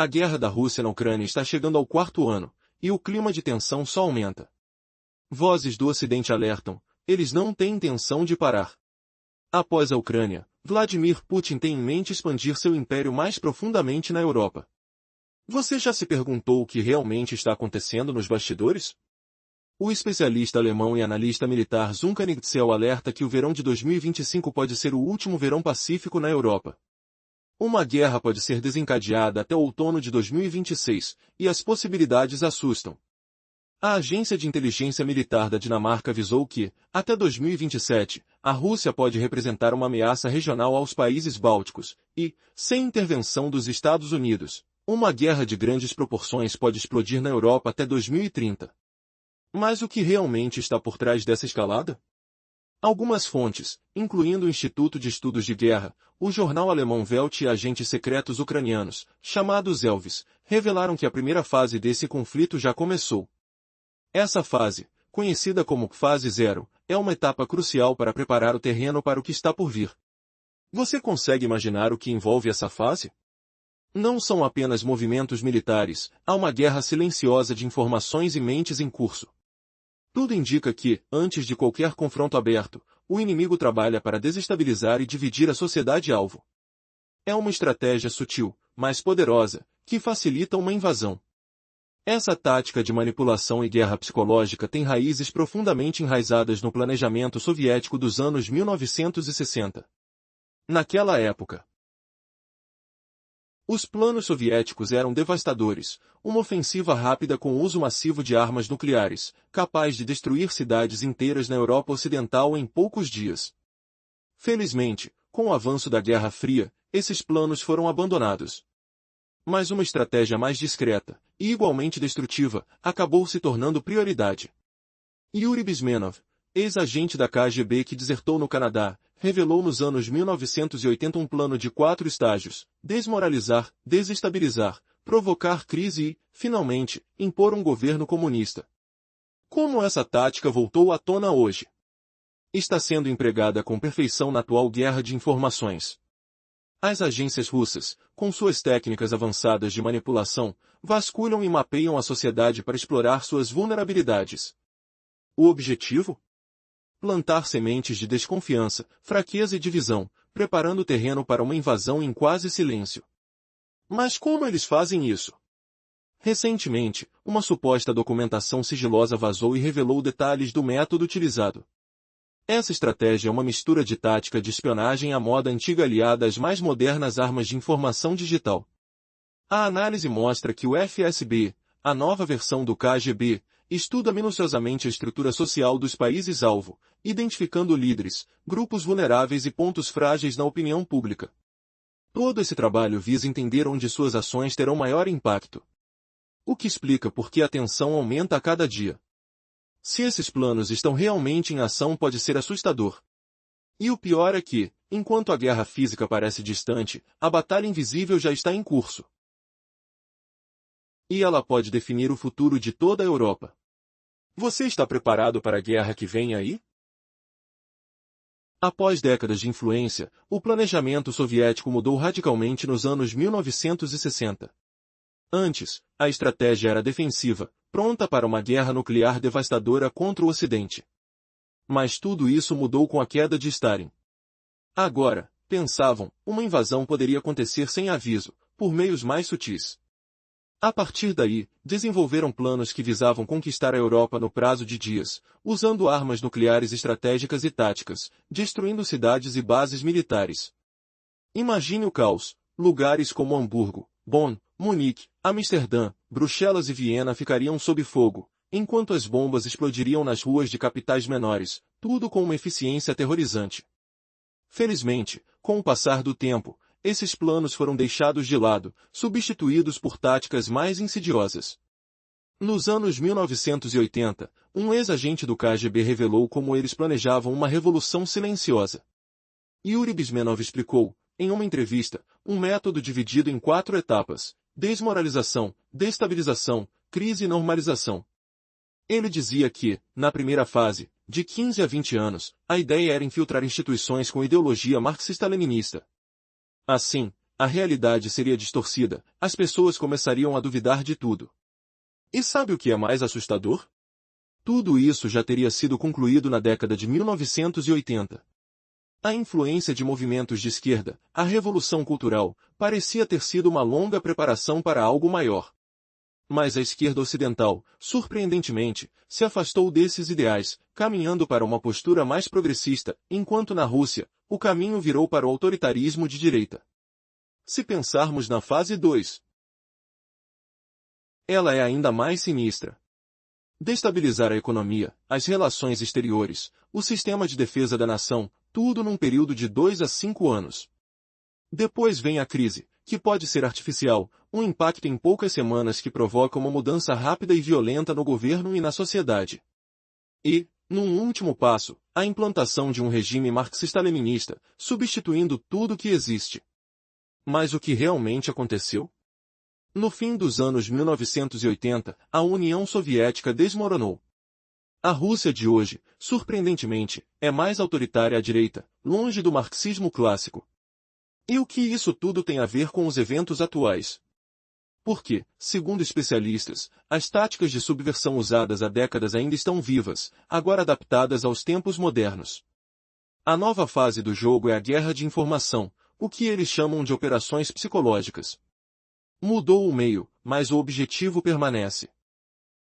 A guerra da Rússia na Ucrânia está chegando ao 4º ano, e o clima de tensão só aumenta. Vozes do Ocidente alertam, eles não têm intenção de parar. Após a Ucrânia, Vladimir Putin tem em mente expandir seu império mais profundamente na Europa. Você já se perguntou o que realmente está acontecendo nos bastidores? O especialista alemão e analista militar Sönke Nigtzel alerta que o verão de 2025 pode ser o último verão pacífico na Europa. Uma guerra pode ser desencadeada até o outono de 2026, e as possibilidades assustam. A agência de inteligência militar da Dinamarca avisou que, até 2027, a Rússia pode representar uma ameaça regional aos países bálticos, e, sem intervenção dos Estados Unidos, uma guerra de grandes proporções pode explodir na Europa até 2030. Mas o que realmente está por trás dessa escalada? Algumas fontes, incluindo o Instituto de Estudos de Guerra, o jornal alemão Welt e agentes secretos ucranianos, chamados Elvis, revelaram que a primeira fase desse conflito já começou. Essa fase, conhecida como Fase 0, é uma etapa crucial para preparar o terreno para o que está por vir. Você consegue imaginar o que envolve essa fase? Não são apenas movimentos militares, há uma guerra silenciosa de informações e mentes em curso. Tudo indica que, antes de qualquer confronto aberto, o inimigo trabalha para desestabilizar e dividir a sociedade-alvo. É uma estratégia sutil, mas poderosa, que facilita uma invasão. Essa tática de manipulação e guerra psicológica tem raízes profundamente enraizadas no planejamento soviético dos anos 1960. Naquela época, os planos soviéticos eram devastadores, uma ofensiva rápida com o uso massivo de armas nucleares, capaz de destruir cidades inteiras na Europa Ocidental em poucos dias. Felizmente, com o avanço da Guerra Fria, esses planos foram abandonados. Mas uma estratégia mais discreta, e igualmente destrutiva, acabou se tornando prioridade. Yuri Bezmenov, ex-agente da KGB que desertou no Canadá, revelou nos anos 1980 um plano de 4 estágios: desmoralizar, desestabilizar, provocar crise e, finalmente, impor um governo comunista. Como essa tática voltou à tona hoje? Está sendo empregada com perfeição na atual guerra de informações. As agências russas, com suas técnicas avançadas de manipulação, vasculham e mapeiam a sociedade para explorar suas vulnerabilidades. O objetivo? Plantar sementes de desconfiança, fraqueza e divisão, preparando o terreno para uma invasão em quase silêncio. Mas como eles fazem isso? Recentemente, uma suposta documentação sigilosa vazou e revelou detalhes do método utilizado. Essa estratégia é uma mistura de tática de espionagem à moda antiga aliada às mais modernas armas de informação digital. A análise mostra que o FSB, a nova versão do KGB, estuda minuciosamente a estrutura social dos países-alvo, identificando líderes, grupos vulneráveis e pontos frágeis na opinião pública. Todo esse trabalho visa entender onde suas ações terão maior impacto. O que explica por que a tensão aumenta a cada dia. Se esses planos estão realmente em ação, pode ser assustador. E o pior é que, enquanto a guerra física parece distante, a batalha invisível já está em curso. E ela pode definir o futuro de toda a Europa. Você está preparado para a guerra que vem aí? Após décadas de influência, o planejamento soviético mudou radicalmente nos anos 1960. Antes, a estratégia era defensiva, pronta para uma guerra nuclear devastadora contra o Ocidente. Mas tudo isso mudou com a queda de Stalin. Agora, pensavam, uma invasão poderia acontecer sem aviso, por meios mais sutis. A partir daí, desenvolveram planos que visavam conquistar a Europa no prazo de dias, usando armas nucleares estratégicas e táticas, destruindo cidades e bases militares. Imagine o caos: lugares como Hamburgo, Bonn, Munique, Amsterdã, Bruxelas e Viena ficariam sob fogo, enquanto as bombas explodiriam nas ruas de capitais menores, tudo com uma eficiência aterrorizante. Felizmente, com o passar do tempo, esses planos foram deixados de lado, substituídos por táticas mais insidiosas. Nos anos 1980, um ex-agente do KGB revelou como eles planejavam uma revolução silenciosa. Yuri Bezmenov explicou, em uma entrevista, um método dividido em 4 etapas: desmoralização, destabilização, crise e normalização. Ele dizia que, na primeira fase, de 15 a 20 anos, a ideia era infiltrar instituições com ideologia marxista-leninista. Assim, a realidade seria distorcida, as pessoas começariam a duvidar de tudo. E sabe o que é mais assustador? Tudo isso já teria sido concluído na década de 1980. A influência de movimentos de esquerda, a revolução cultural, parecia ter sido uma longa preparação para algo maior. Mas a esquerda ocidental, surpreendentemente, se afastou desses ideais, caminhando para uma postura mais progressista, enquanto na Rússia, o caminho virou para o autoritarismo de direita. Se pensarmos na fase 2, ela é ainda mais sinistra. Destabilizar a economia, as relações exteriores, o sistema de defesa da nação, tudo num período de 2 a 5 anos. Depois vem a crise, que pode ser artificial, um impacto em poucas semanas que provoca uma mudança rápida e violenta no governo e na sociedade. E, num último passo, a implantação de um regime marxista-leninista, substituindo tudo que existe. Mas o que realmente aconteceu? No fim dos anos 1980, a União Soviética desmoronou. A Rússia de hoje, surpreendentemente, é mais autoritária à direita, longe do marxismo clássico. E o que isso tudo tem a ver com os eventos atuais? Porque, segundo especialistas, as táticas de subversão usadas há décadas ainda estão vivas, agora adaptadas aos tempos modernos. A nova fase do jogo é a guerra de informação, o que eles chamam de operações psicológicas. Mudou o meio, mas o objetivo permanece.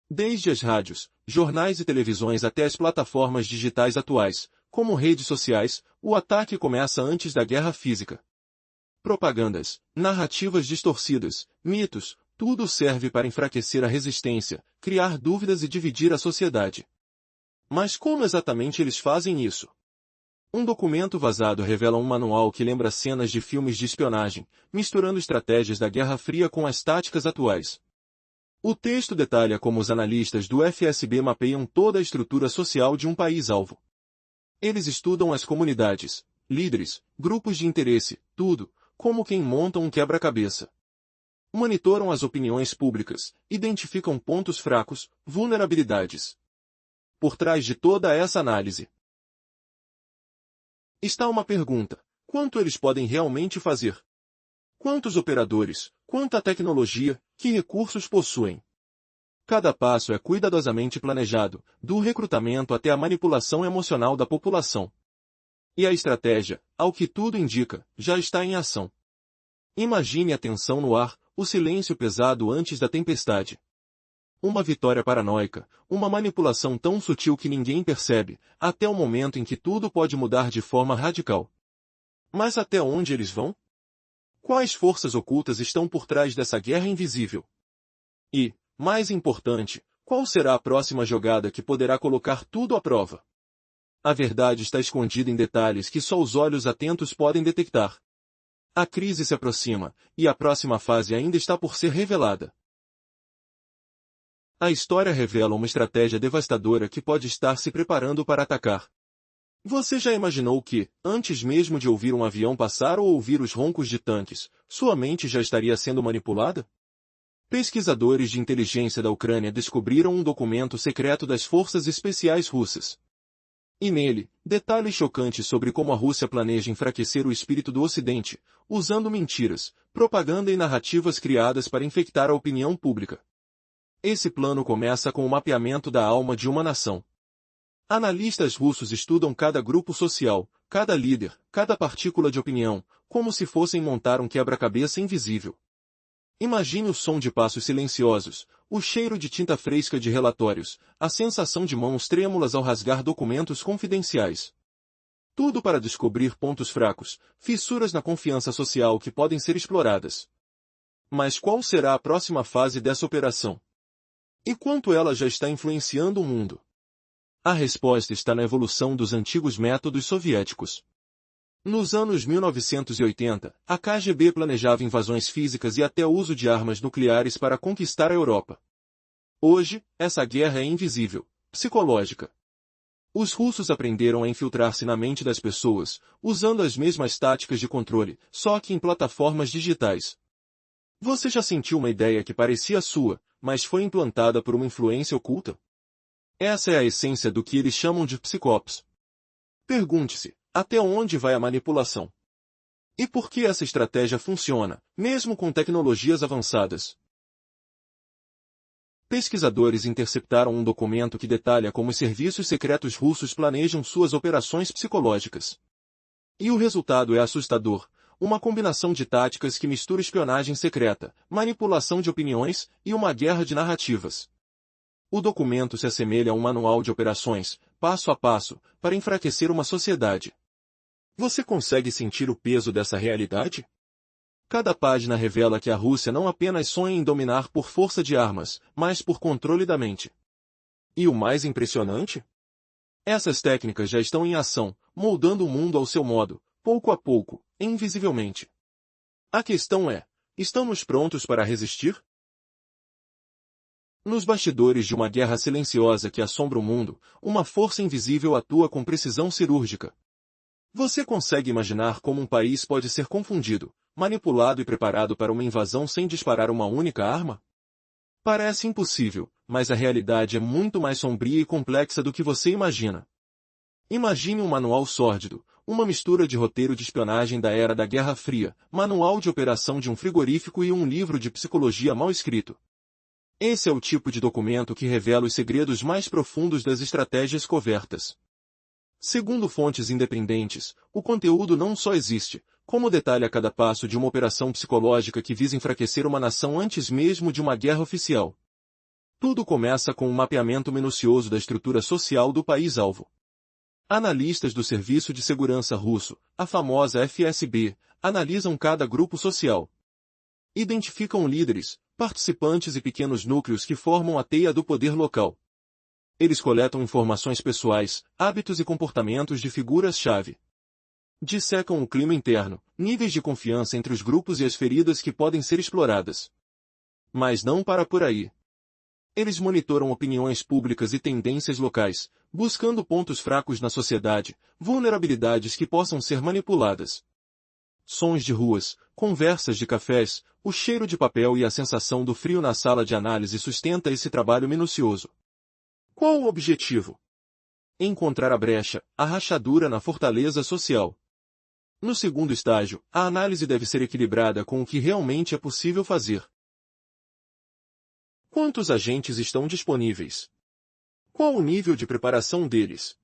Desde as rádios, jornais e televisões até as plataformas digitais atuais, como redes sociais, o ataque começa antes da guerra física. Propagandas, narrativas distorcidas, mitos, tudo serve para enfraquecer a resistência, criar dúvidas e dividir a sociedade. Mas como exatamente eles fazem isso? Um documento vazado revela um manual que lembra cenas de filmes de espionagem, misturando estratégias da Guerra Fria com as táticas atuais. O texto detalha como os analistas do FSB mapeiam toda a estrutura social de um país-alvo. Eles estudam as comunidades, líderes, grupos de interesse, tudo, como quem monta um quebra-cabeça. Monitoram as opiniões públicas, identificam pontos fracos, vulnerabilidades. Por trás de toda essa análise está uma pergunta: quanto eles podem realmente fazer? Quantos operadores, quanta tecnologia, que recursos possuem? Cada passo é cuidadosamente planejado, do recrutamento até a manipulação emocional da população. E a estratégia, ao que tudo indica, já está em ação. Imagine a tensão no ar, o silêncio pesado antes da tempestade. Uma vitória paranoica, uma manipulação tão sutil que ninguém percebe, até o momento em que tudo pode mudar de forma radical. Mas até onde eles vão? Quais forças ocultas estão por trás dessa guerra invisível? E, mais importante, qual será a próxima jogada que poderá colocar tudo à prova? A verdade está escondida em detalhes que só os olhos atentos podem detectar. A crise se aproxima, e a próxima fase ainda está por ser revelada. A história revela uma estratégia devastadora que pode estar se preparando para atacar. Você já imaginou que, antes mesmo de ouvir um avião passar ou ouvir os roncos de tanques, sua mente já estaria sendo manipulada? Pesquisadores de inteligência da Ucrânia descobriram um documento secreto das forças especiais russas. E nele, detalhes chocantes sobre como a Rússia planeja enfraquecer o espírito do Ocidente, usando mentiras, propaganda e narrativas criadas para infectar a opinião pública. Esse plano começa com o mapeamento da alma de uma nação. Analistas russos estudam cada grupo social, cada líder, cada partícula de opinião, como se fossem montar um quebra-cabeça invisível. Imagine o som de passos silenciosos, o cheiro de tinta fresca de relatórios, a sensação de mãos trêmulas ao rasgar documentos confidenciais. Tudo para descobrir pontos fracos, fissuras na confiança social que podem ser exploradas. Mas qual será a próxima fase dessa operação? E quanto ela já está influenciando o mundo? A resposta está na evolução dos antigos métodos soviéticos. Nos anos 1980, a KGB planejava invasões físicas e até o uso de armas nucleares para conquistar a Europa. Hoje, essa guerra é invisível, psicológica. Os russos aprenderam a infiltrar-se na mente das pessoas, usando as mesmas táticas de controle, só que em plataformas digitais. Você já sentiu uma ideia que parecia sua, mas foi implantada por uma influência oculta? Essa é a essência do que eles chamam de psicops. Pergunte-se, até onde vai a manipulação? E por que essa estratégia funciona, mesmo com tecnologias avançadas? Pesquisadores interceptaram um documento que detalha como os serviços secretos russos planejam suas operações psicológicas. E o resultado é assustador. Uma combinação de táticas que mistura espionagem secreta, manipulação de opiniões e uma guerra de narrativas. O documento se assemelha a um manual de operações, passo a passo, para enfraquecer uma sociedade. Você consegue sentir o peso dessa realidade? Cada página revela que a Rússia não apenas sonha em dominar por força de armas, mas por controle da mente. E o mais impressionante? Essas técnicas já estão em ação, moldando o mundo ao seu modo, pouco a pouco, invisivelmente. A questão é, estamos prontos para resistir? Nos bastidores de uma guerra silenciosa que assombra o mundo, uma força invisível atua com precisão cirúrgica. Você consegue imaginar como um país pode ser confundido, manipulado e preparado para uma invasão sem disparar uma única arma? Parece impossível, mas a realidade é muito mais sombria e complexa do que você imagina. Imagine um manual sórdido, uma mistura de roteiro de espionagem da era da Guerra Fria, manual de operação de um frigorífico e um livro de psicologia mal escrito. Esse é o tipo de documento que revela os segredos mais profundos das estratégias covertas. Segundo fontes independentes, o conteúdo não só existe, como detalha cada passo de uma operação psicológica que visa enfraquecer uma nação antes mesmo de uma guerra oficial. Tudo começa com um mapeamento minucioso da estrutura social do país-alvo. Analistas do Serviço de Segurança Russo, a famosa FSB, analisam cada grupo social. Identificam líderes, participantes e pequenos núcleos que formam a teia do poder local. Eles coletam informações pessoais, hábitos e comportamentos de figuras-chave. Dissecam o clima interno, níveis de confiança entre os grupos e as feridas que podem ser exploradas. Mas não para por aí. Eles monitoram opiniões públicas e tendências locais, buscando pontos fracos na sociedade, vulnerabilidades que possam ser manipuladas. Sons de ruas, conversas de cafés, o cheiro de papel e a sensação do frio na sala de análise sustenta esse trabalho minucioso. Qual o objetivo? Encontrar a brecha, a rachadura na fortaleza social. No segundo estágio, a análise deve ser equilibrada com o que realmente é possível fazer. Quantos agentes estão disponíveis? Qual o nível de preparação deles?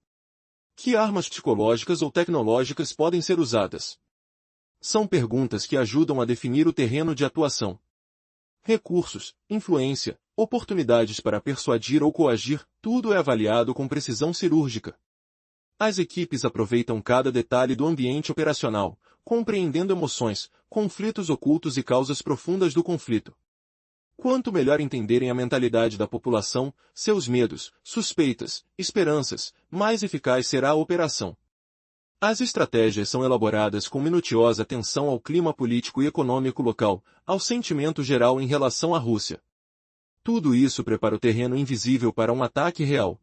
Que armas psicológicas ou tecnológicas podem ser usadas? São perguntas que ajudam a definir o terreno de atuação. Recursos, influência, oportunidades para persuadir ou coagir, tudo é avaliado com precisão cirúrgica. As equipes aproveitam cada detalhe do ambiente operacional, compreendendo emoções, conflitos ocultos e causas profundas do conflito. Quanto melhor entenderem a mentalidade da população, seus medos, suspeitas, esperanças, mais eficaz será a operação. As estratégias são elaboradas com minuciosa atenção ao clima político e econômico local, ao sentimento geral em relação à Rússia. Tudo isso prepara o terreno invisível para um ataque real.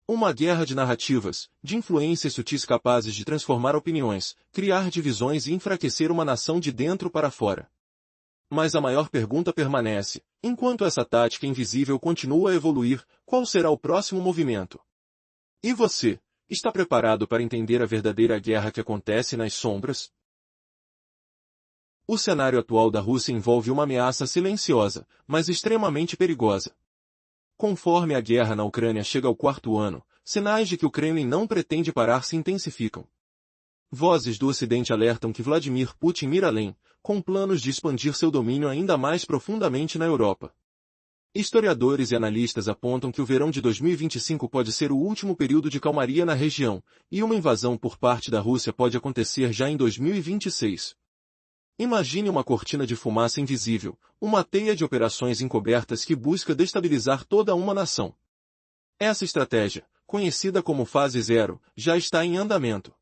Uma guerra de narrativas, de influências sutis capazes de transformar opiniões, criar divisões e enfraquecer uma nação de dentro para fora. Mas a maior pergunta permanece: enquanto essa tática invisível continua a evoluir, qual será o próximo movimento? E você, está preparado para entender a verdadeira guerra que acontece nas sombras? O cenário atual da Rússia envolve uma ameaça silenciosa, mas extremamente perigosa. Conforme a guerra na Ucrânia chega ao quarto ano, sinais de que o Kremlin não pretende parar se intensificam. Vozes do Ocidente alertam que Vladimir Putin mira além, com planos de expandir seu domínio ainda mais profundamente na Europa. Historiadores e analistas apontam que o verão de 2025 pode ser o último período de calmaria na região, e uma invasão por parte da Rússia pode acontecer já em 2026. Imagine uma cortina de fumaça invisível, uma teia de operações encobertas que busca destabilizar toda uma nação. Essa estratégia, conhecida como fase zero, já está em andamento.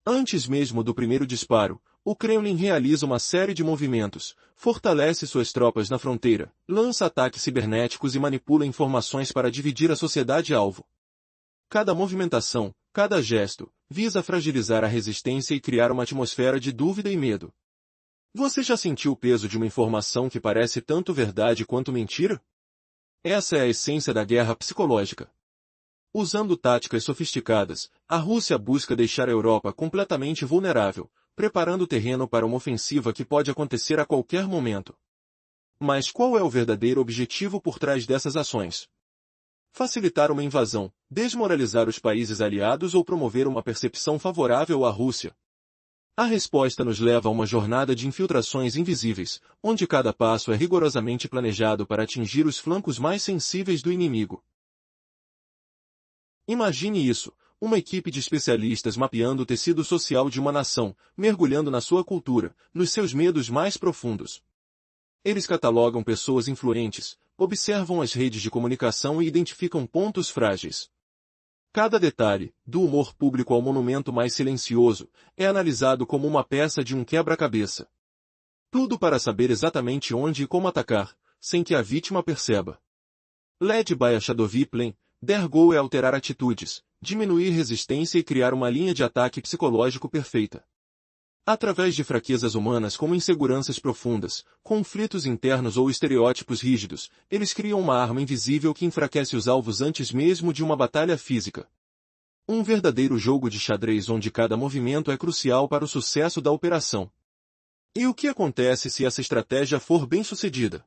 Antes mesmo do primeiro disparo, o Kremlin realiza uma série de movimentos, fortalece suas tropas na fronteira, lança ataques cibernéticos e manipula informações para dividir a sociedade-alvo. Cada movimentação, cada gesto, visa fragilizar a resistência e criar uma atmosfera de dúvida e medo. Você já sentiu o peso de uma informação que parece tanto verdade quanto mentira? Essa é a essência da guerra psicológica. Usando táticas sofisticadas, a Rússia busca deixar a Europa completamente vulnerável, preparando o terreno para uma ofensiva que pode acontecer a qualquer momento. Mas qual é o verdadeiro objetivo por trás dessas ações? Facilitar uma invasão, desmoralizar os países aliados ou promover uma percepção favorável à Rússia? A resposta nos leva a uma jornada de infiltrações invisíveis, onde cada passo é rigorosamente planejado para atingir os flancos mais sensíveis do inimigo. Imagine isso, uma equipe de especialistas mapeando o tecido social de uma nação, mergulhando na sua cultura, nos seus medos mais profundos. Eles catalogam pessoas influentes, observam as redes de comunicação e identificam pontos frágeis. Cada detalhe, do humor público ao monumento mais silencioso, é analisado como uma peça de um quebra-cabeça. Tudo para saber exatamente onde e como atacar, sem que a vítima perceba. Led by a Shadowy Plan, their goal é alterar atitudes, diminuir resistência e criar uma linha de ataque psicológico perfeita. Através de fraquezas humanas como inseguranças profundas, conflitos internos ou estereótipos rígidos, eles criam uma arma invisível que enfraquece os alvos antes mesmo de uma batalha física. Um verdadeiro jogo de xadrez onde cada movimento é crucial para o sucesso da operação. E o que acontece se essa estratégia for bem-sucedida?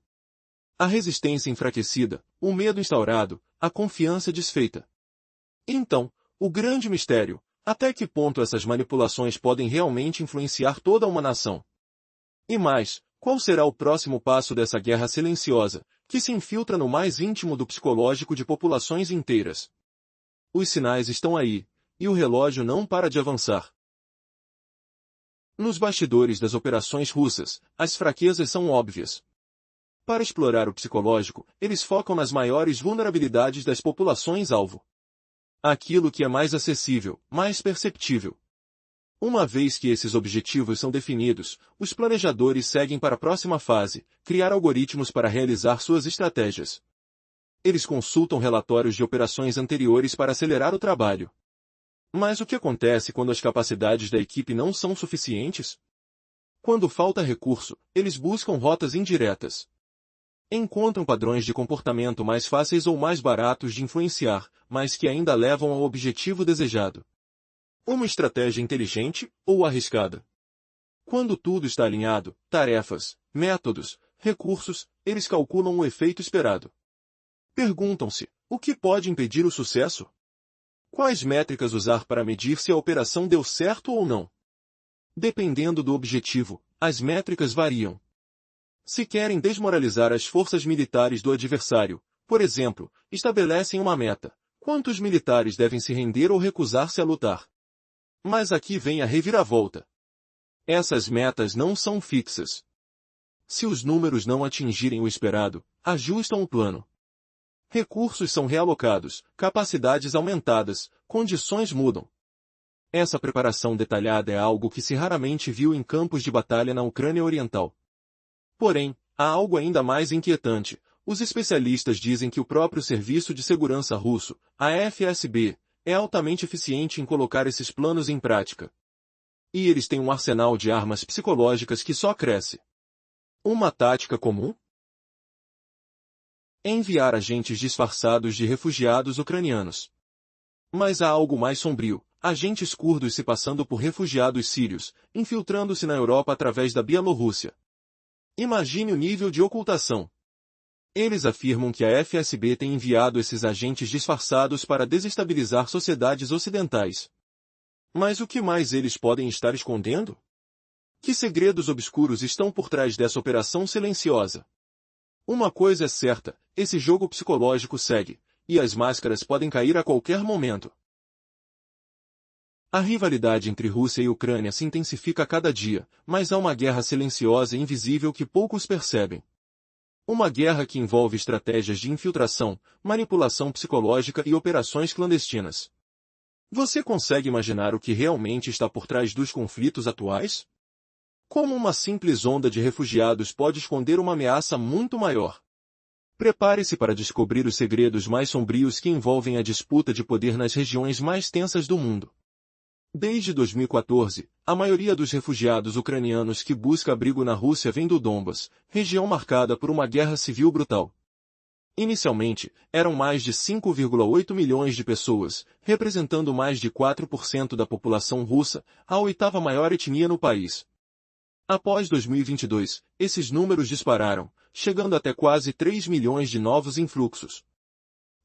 A resistência enfraquecida, o medo instaurado, a confiança desfeita. Então, o grande mistério: até que ponto essas manipulações podem realmente influenciar toda uma nação? E mais, qual será o próximo passo dessa guerra silenciosa, que se infiltra no mais íntimo do psicológico de populações inteiras? Os sinais estão aí, e o relógio não para de avançar. Nos bastidores das operações russas, as fraquezas são óbvias. Para explorar o psicológico, eles focam nas maiores vulnerabilidades das populações-alvo. Aquilo que é mais acessível, mais perceptível. Uma vez que esses objetivos são definidos, os planejadores seguem para a próxima fase, criar algoritmos para realizar suas estratégias. Eles consultam relatórios de operações anteriores para acelerar o trabalho. Mas o que acontece quando as capacidades da equipe não são suficientes? Quando falta recurso, eles buscam rotas indiretas. Encontram padrões de comportamento mais fáceis ou mais baratos de influenciar, mas que ainda levam ao objetivo desejado. Uma estratégia inteligente ou arriscada? Quando tudo está alinhado, tarefas, métodos, recursos, eles calculam o efeito esperado. Perguntam-se: o que pode impedir o sucesso? Quais métricas usar para medir se a operação deu certo ou não? Dependendo do objetivo, as métricas variam. Se querem desmoralizar as forças militares do adversário, por exemplo, estabelecem uma meta: quantos militares devem se render ou recusar-se a lutar? Mas aqui vem a reviravolta. Essas metas não são fixas. Se os números não atingirem o esperado, ajustam o plano. Recursos são realocados, capacidades aumentadas, condições mudam. Essa preparação detalhada é algo que se raramente viu em campos de batalha na Ucrânia Oriental. Porém, há algo ainda mais inquietante. Os especialistas dizem que o próprio Serviço de Segurança russo, a FSB, é altamente eficiente em colocar esses planos em prática. E eles têm um arsenal de armas psicológicas que só cresce. Uma tática comum? Enviar agentes disfarçados de refugiados ucranianos. Mas há algo mais sombrio: agentes curdos se passando por refugiados sírios, infiltrando-se na Europa através da Bielorrússia. Imagine o nível de ocultação. Eles afirmam que a FSB tem enviado esses agentes disfarçados para desestabilizar sociedades ocidentais. Mas o que mais eles podem estar escondendo? Que segredos obscuros estão por trás dessa operação silenciosa? Uma coisa é certa: esse jogo psicológico segue, e as máscaras podem cair a qualquer momento. A rivalidade entre Rússia e Ucrânia se intensifica a cada dia, mas há uma guerra silenciosa e invisível que poucos percebem. Uma guerra que envolve estratégias de infiltração, manipulação psicológica e operações clandestinas. Você consegue imaginar o que realmente está por trás dos conflitos atuais? Como uma simples onda de refugiados pode esconder uma ameaça muito maior? Prepare-se para descobrir os segredos mais sombrios que envolvem a disputa de poder nas regiões mais tensas do mundo. Desde 2014, a maioria dos refugiados ucranianos que busca abrigo na Rússia vem do Donbas, região marcada por uma guerra civil brutal. Inicialmente, eram mais de 5,8 milhões de pessoas, representando mais de 4% da população russa, a oitava maior etnia no país. Após 2022, esses números dispararam, chegando até quase 3 milhões de novos influxos.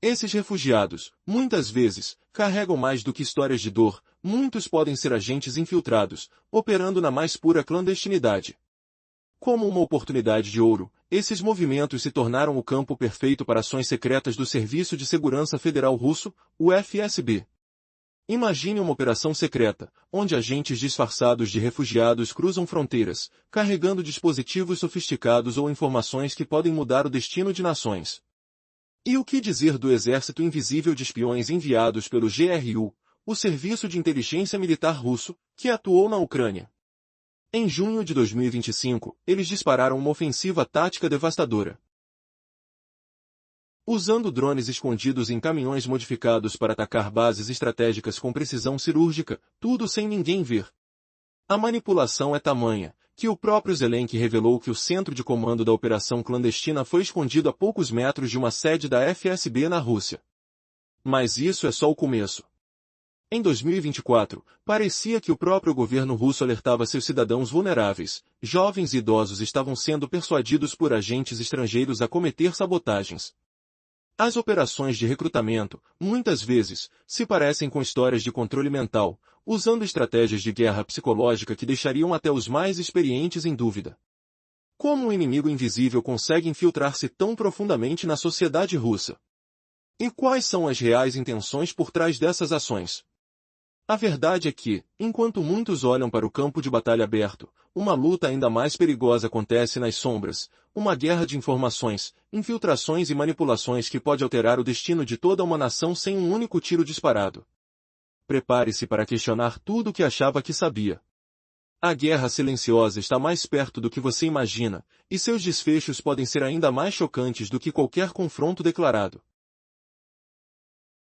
Esses refugiados, muitas vezes, carregam mais do que histórias de dor, muitos podem ser agentes infiltrados, operando na mais pura clandestinidade. Como uma oportunidade de ouro, esses movimentos se tornaram o campo perfeito para ações secretas do Serviço de Segurança Federal Russo, o FSB. Imagine uma operação secreta, onde agentes disfarçados de refugiados cruzam fronteiras, carregando dispositivos sofisticados ou informações que podem mudar o destino de nações. E o que dizer do exército invisível de espiões enviados pelo GRU, o Serviço de Inteligência Militar Russo, que atuou na Ucrânia? Em junho de 2025, eles dispararam uma ofensiva tática devastadora. Usando drones escondidos em caminhões modificados para atacar bases estratégicas com precisão cirúrgica, tudo sem ninguém ver. A manipulação é tamanha, que o próprio Zelensky revelou que o centro de comando da operação clandestina foi escondido a poucos metros de uma sede da FSB na Rússia. Mas isso é só o começo. Em 2024, parecia que o próprio governo russo alertava seus cidadãos vulneráveis, jovens e idosos estavam sendo persuadidos por agentes estrangeiros a cometer sabotagens. As operações de recrutamento, muitas vezes, se parecem com histórias de controle mental, usando estratégias de guerra psicológica que deixariam até os mais experientes em dúvida. Como um inimigo invisível consegue infiltrar-se tão profundamente na sociedade russa? E quais são as reais intenções por trás dessas ações? A verdade é que, enquanto muitos olham para o campo de batalha aberto, uma luta ainda mais perigosa acontece nas sombras, uma guerra de informações, infiltrações e manipulações que pode alterar o destino de toda uma nação sem um único tiro disparado. Prepare-se para questionar tudo o que achava que sabia. A guerra silenciosa está mais perto do que você imagina, e seus desfechos podem ser ainda mais chocantes do que qualquer confronto declarado.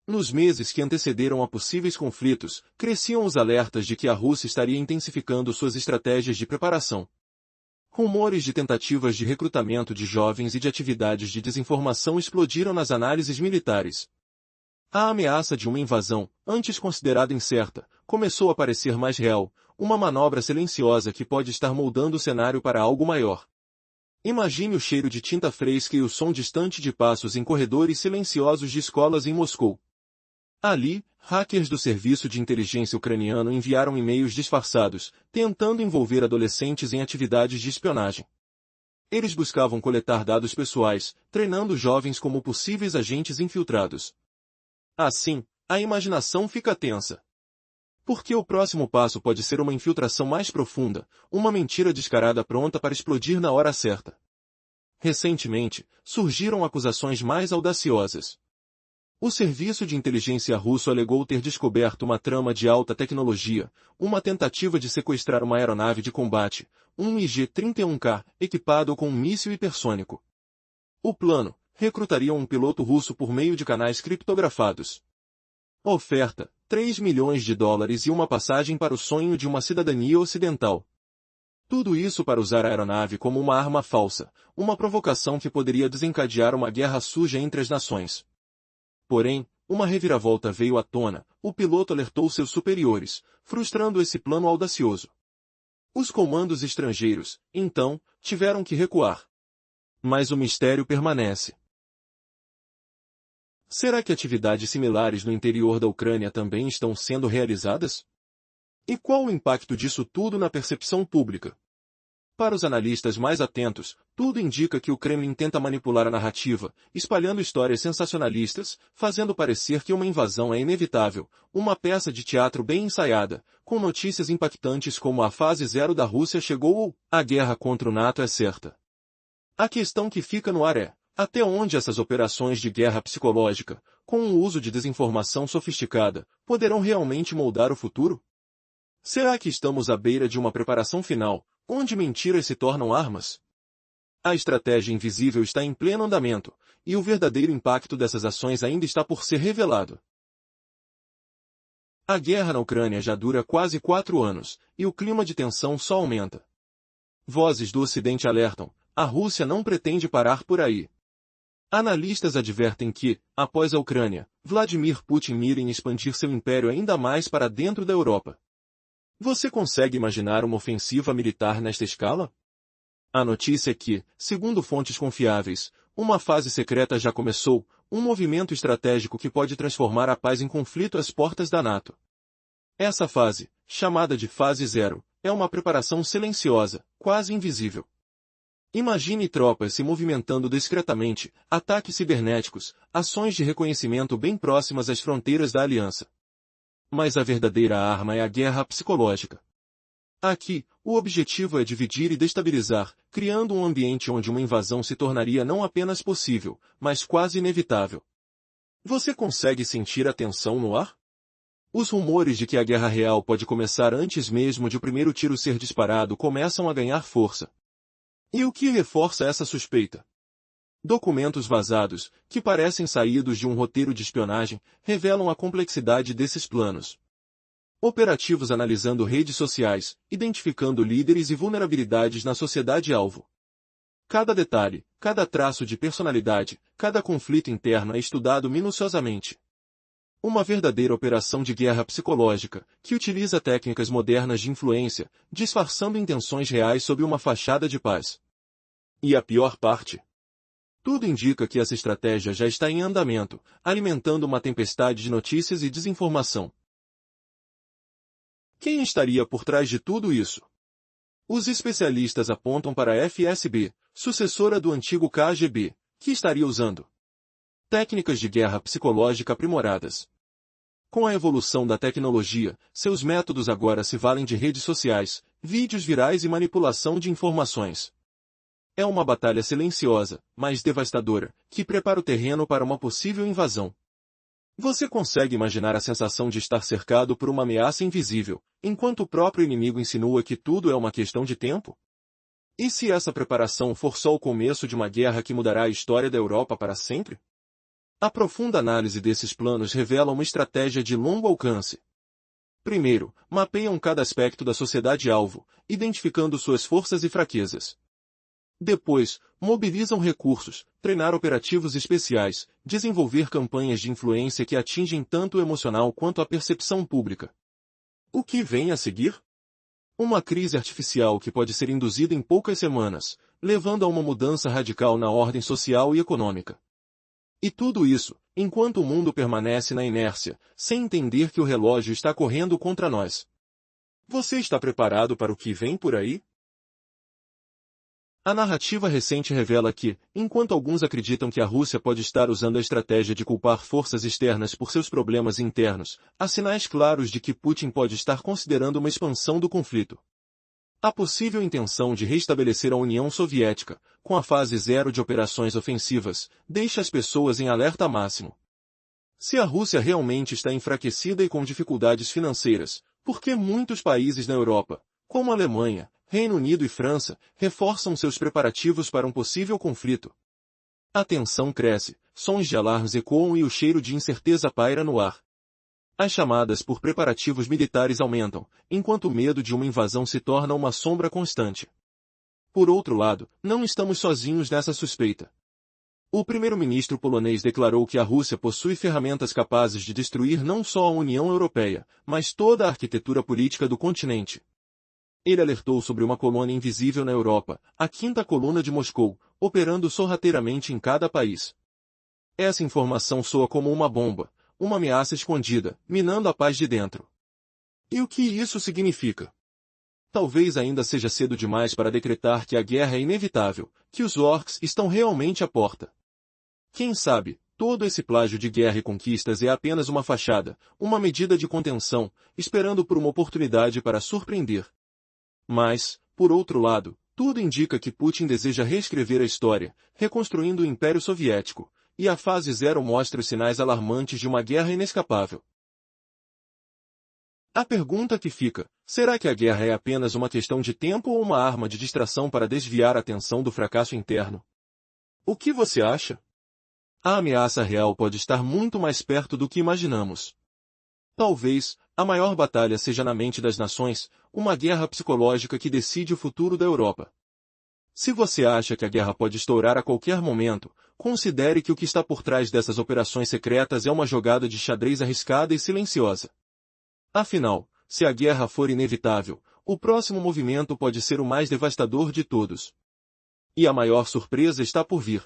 Nos meses que antecederam a possíveis conflitos, cresciam os alertas de que a Rússia estaria intensificando suas estratégias de preparação. Rumores de tentativas de recrutamento de jovens e de atividades de desinformação explodiram nas análises militares. A ameaça de uma invasão, antes considerada incerta, começou a parecer mais real, uma manobra silenciosa que pode estar moldando o cenário para algo maior. Imagine o cheiro de tinta fresca e o som distante de passos em corredores silenciosos de escolas em Moscou. Ali, hackers do serviço de inteligência ucraniano enviaram e-mails disfarçados, tentando envolver adolescentes em atividades de espionagem. Eles buscavam coletar dados pessoais, treinando jovens como possíveis agentes infiltrados. Assim, a imaginação fica tensa. Porque o próximo passo pode ser uma infiltração mais profunda, uma mentira descarada pronta para explodir na hora certa. Recentemente, surgiram acusações mais audaciosas. O serviço de inteligência russo alegou ter descoberto uma trama de alta tecnologia, uma tentativa de sequestrar uma aeronave de combate, um MiG-31K, equipado com um míssil hipersônico. O plano: recrutariam um piloto russo por meio de canais criptografados. Oferta: 3 milhões de dólares e uma passagem para o sonho de uma cidadania ocidental. Tudo isso para usar a aeronave como uma arma falsa, uma provocação que poderia desencadear uma guerra suja entre as nações. Porém, uma reviravolta veio à tona, o piloto alertou seus superiores, frustrando esse plano audacioso. Os comandos estrangeiros, então, tiveram que recuar. Mas o mistério permanece. Será que atividades similares no interior da Ucrânia também estão sendo realizadas? E qual o impacto disso tudo na percepção pública? Para os analistas mais atentos, tudo indica que o Kremlin tenta manipular a narrativa, espalhando histórias sensacionalistas, fazendo parecer que uma invasão é inevitável, uma peça de teatro bem ensaiada, com notícias impactantes como a fase zero da Rússia chegou ou a guerra contra o NATO é certa. A questão que fica no ar é: até onde essas operações de guerra psicológica, com o uso de desinformação sofisticada, poderão realmente moldar o futuro? Será que estamos à beira de uma preparação final, onde mentiras se tornam armas? A estratégia invisível está em pleno andamento, e o verdadeiro impacto dessas ações ainda está por ser revelado. A guerra na Ucrânia já dura quase 4 anos, e o clima de tensão só aumenta. Vozes do Ocidente alertam: a Rússia não pretende parar por aí. Analistas advertem que, após a Ucrânia, Vladimir Putin mira em expandir seu império ainda mais para dentro da Europa. Você consegue imaginar uma ofensiva militar nesta escala? A notícia é que, segundo fontes confiáveis, uma fase secreta já começou, um movimento estratégico que pode transformar a paz em conflito às portas da NATO. Essa fase, chamada de fase zero, é uma preparação silenciosa, quase invisível. Imagine tropas se movimentando discretamente, ataques cibernéticos, ações de reconhecimento bem próximas às fronteiras da aliança. Mas a verdadeira arma é a guerra psicológica. Aqui, o objetivo é dividir e destabilizar, criando um ambiente onde uma invasão se tornaria não apenas possível, mas quase inevitável. Você consegue sentir a tensão no ar? Os rumores de que a guerra real pode começar antes mesmo de o primeiro tiro ser disparado começam a ganhar força. E o que reforça essa suspeita? Documentos vazados, que parecem saídos de um roteiro de espionagem, revelam a complexidade desses planos. Operativos analisando redes sociais, identificando líderes e vulnerabilidades na sociedade-alvo. Cada detalhe, cada traço de personalidade, cada conflito interno é estudado minuciosamente. Uma verdadeira operação de guerra psicológica, que utiliza técnicas modernas de influência, disfarçando intenções reais sob uma fachada de paz. E a pior parte? Tudo indica que essa estratégia já está em andamento, alimentando uma tempestade de notícias e desinformação. Quem estaria por trás de tudo isso? Os especialistas apontam para a FSB, sucessora do antigo KGB, que estaria usando técnicas de guerra psicológica aprimoradas. Com a evolução da tecnologia, seus métodos agora se valem de redes sociais, vídeos virais e manipulação de informações. É uma batalha silenciosa, mas devastadora, que prepara o terreno para uma possível invasão. Você consegue imaginar a sensação de estar cercado por uma ameaça invisível, enquanto o próprio inimigo insinua que tudo é uma questão de tempo? E se essa preparação for só o começo de uma guerra que mudará a história da Europa para sempre? A profunda análise desses planos revela uma estratégia de longo alcance. Primeiro, mapeiam cada aspecto da sociedade-alvo, identificando suas forças e fraquezas. Depois, mobilizam recursos, treinar operativos especiais, desenvolver campanhas de influência que atingem tanto o emocional quanto a percepção pública. O que vem a seguir? Uma crise artificial que pode ser induzida em poucas semanas, levando a uma mudança radical na ordem social e econômica. E tudo isso, enquanto o mundo permanece na inércia, sem entender que o relógio está correndo contra nós. Você está preparado para o que vem por aí? A narrativa recente revela que, enquanto alguns acreditam que a Rússia pode estar usando a estratégia de culpar forças externas por seus problemas internos, há sinais claros de que Putin pode estar considerando uma expansão do conflito. A possível intenção de restabelecer a União Soviética, com a fase zero de operações ofensivas, deixa as pessoas em alerta máximo. Se a Rússia realmente está enfraquecida e com dificuldades financeiras, por que muitos países na Europa, como Alemanha, Reino Unido e França, reforçam seus preparativos para um possível conflito? A tensão cresce, sons de alarmes ecoam e o cheiro de incerteza paira no ar. As chamadas por preparativos militares aumentam, enquanto o medo de uma invasão se torna uma sombra constante. Por outro lado, não estamos sozinhos nessa suspeita. O primeiro-ministro polonês declarou que a Rússia possui ferramentas capazes de destruir não só a União Europeia, mas toda a arquitetura política do continente. Ele alertou sobre uma colônia invisível na Europa, a quinta coluna de Moscou, operando sorrateiramente em cada país. Essa informação soa como uma bomba, uma ameaça escondida, minando a paz de dentro. E o que isso significa? Talvez ainda seja cedo demais para decretar que a guerra é inevitável, que os orcs estão realmente à porta. Quem sabe, todo esse plágio de guerra e conquistas é apenas uma fachada, uma medida de contenção, esperando por uma oportunidade para surpreender. Mas, por outro lado, tudo indica que Putin deseja reescrever a história, reconstruindo o Império Soviético, e a fase zero mostra os sinais alarmantes de uma guerra inescapável. A pergunta que fica, será que a guerra é apenas uma questão de tempo ou uma arma de distração para desviar a atenção do fracasso interno? O que você acha? A ameaça real pode estar muito mais perto do que imaginamos. Talvez, a maior batalha seja na mente das nações, uma guerra psicológica que decide o futuro da Europa. Se você acha que a guerra pode estourar a qualquer momento, considere que o que está por trás dessas operações secretas é uma jogada de xadrez arriscada e silenciosa. Afinal, se a guerra for inevitável, o próximo movimento pode ser o mais devastador de todos. E a maior surpresa está por vir.